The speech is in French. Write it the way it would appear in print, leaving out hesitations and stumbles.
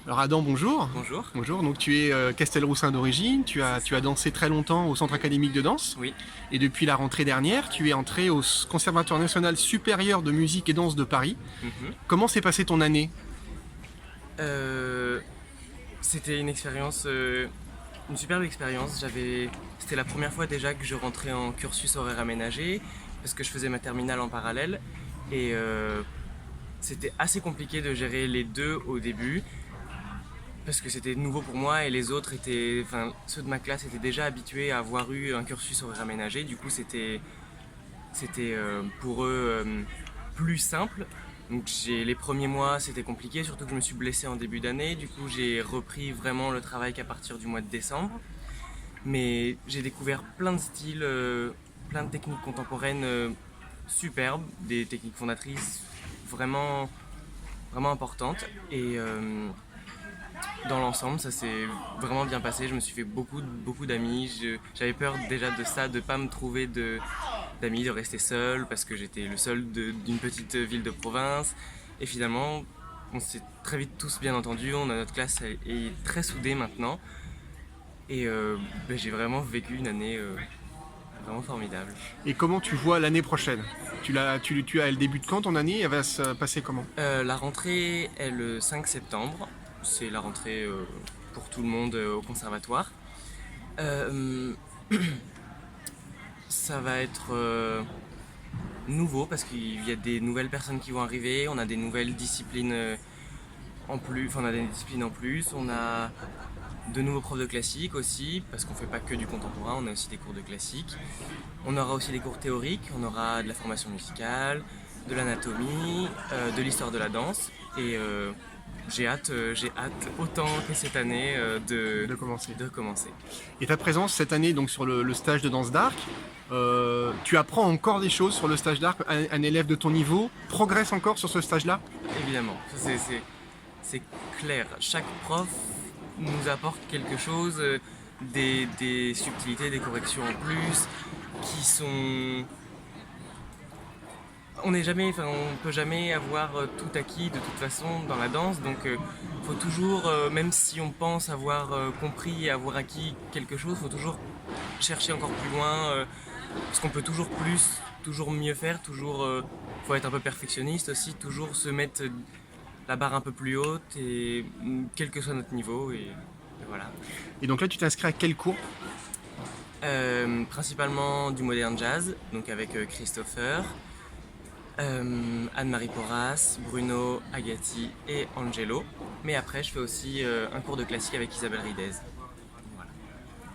Alors Adam, bonjour. Bonjour. Bonjour, donc tu es Castelroussin d'origine, tu as dansé très longtemps au Centre académique de danse, Oui. et depuis la rentrée dernière, tu es entré au Conservatoire national supérieur de musique et danse de Paris. Mhm. Comment s'est passée ton année? Euh, C'était une expérience, une superbe expérience. C'était la première fois déjà que je rentrais en cursus horaire aménagé parce que je faisais ma terminale en parallèle et c'était assez compliqué de gérer les deux au début parce que c'était nouveau pour moi et les autres ceux de ma classe étaient déjà habitués à avoir eu un cursus horaire aménagé. Du coup, c'était pour eux plus simple. Donc les premiers mois c'était compliqué, surtout que je me suis blessé en début d'année. Du coup j'ai repris vraiment le travail qu'à partir du mois de décembre. Mais j'ai découvert plein de styles, plein de techniques contemporaines superbes, des techniques fondatrices vraiment, vraiment importantes. Et dans l'ensemble, ça s'est vraiment bien passé. Je me suis fait beaucoup d'amis. J'avais peur déjà de ça, de pas me trouver d'amis, de rester seul parce que j'étais le seul d'une petite ville de province. Et finalement, on s'est très vite tous bien entendus. Notre classe est très soudée maintenant. Et j'ai vraiment vécu une année vraiment formidable. Et comment tu vois l'année prochaine? Tu as le début de quand ton année? Elle va se passer comment? La rentrée est le 5 septembre. C'est la rentrée pour tout le monde au conservatoire. Euh, Ça va être nouveau parce qu'il y a des nouvelles personnes qui vont arriver, on a des nouvelles disciplines en plus, enfin on a des disciplines en plus, on a de nouveaux profs de classique aussi, parce qu'on fait pas que du contemporain, on a aussi des cours de classique. On aura aussi des cours théoriques, on aura de la formation musicale, de l'anatomie, de l'histoire de la danse, et j'ai hâte autant que cette année De commencer. de commencer. Et ta présence cette année donc sur le stage de danse d'arc, tu apprends encore des choses sur le stage d'arc? Un élève de ton niveau progresse encore sur ce stage-là? Évidemment, c'est clair. Chaque prof nous apporte quelque chose, des subtilités, des corrections en plus, qui sont... On peut jamais avoir tout acquis de toute façon dans la danse, donc faut toujours, même si on pense avoir compris et avoir acquis quelque chose, faut toujours chercher encore plus loin, parce qu'on peut toujours plus, toujours mieux faire, toujours, faut être un peu perfectionniste aussi, toujours se mettre la barre un peu plus haute et quel que soit notre niveau et voilà. Et donc là tu t'inscris à quel cours? Principalement du modern jazz, donc avec Christopher, Anne-Marie Porras, Bruno Agati et Angelo. Mais après je fais aussi un cours de classique avec Isabelle Ridez.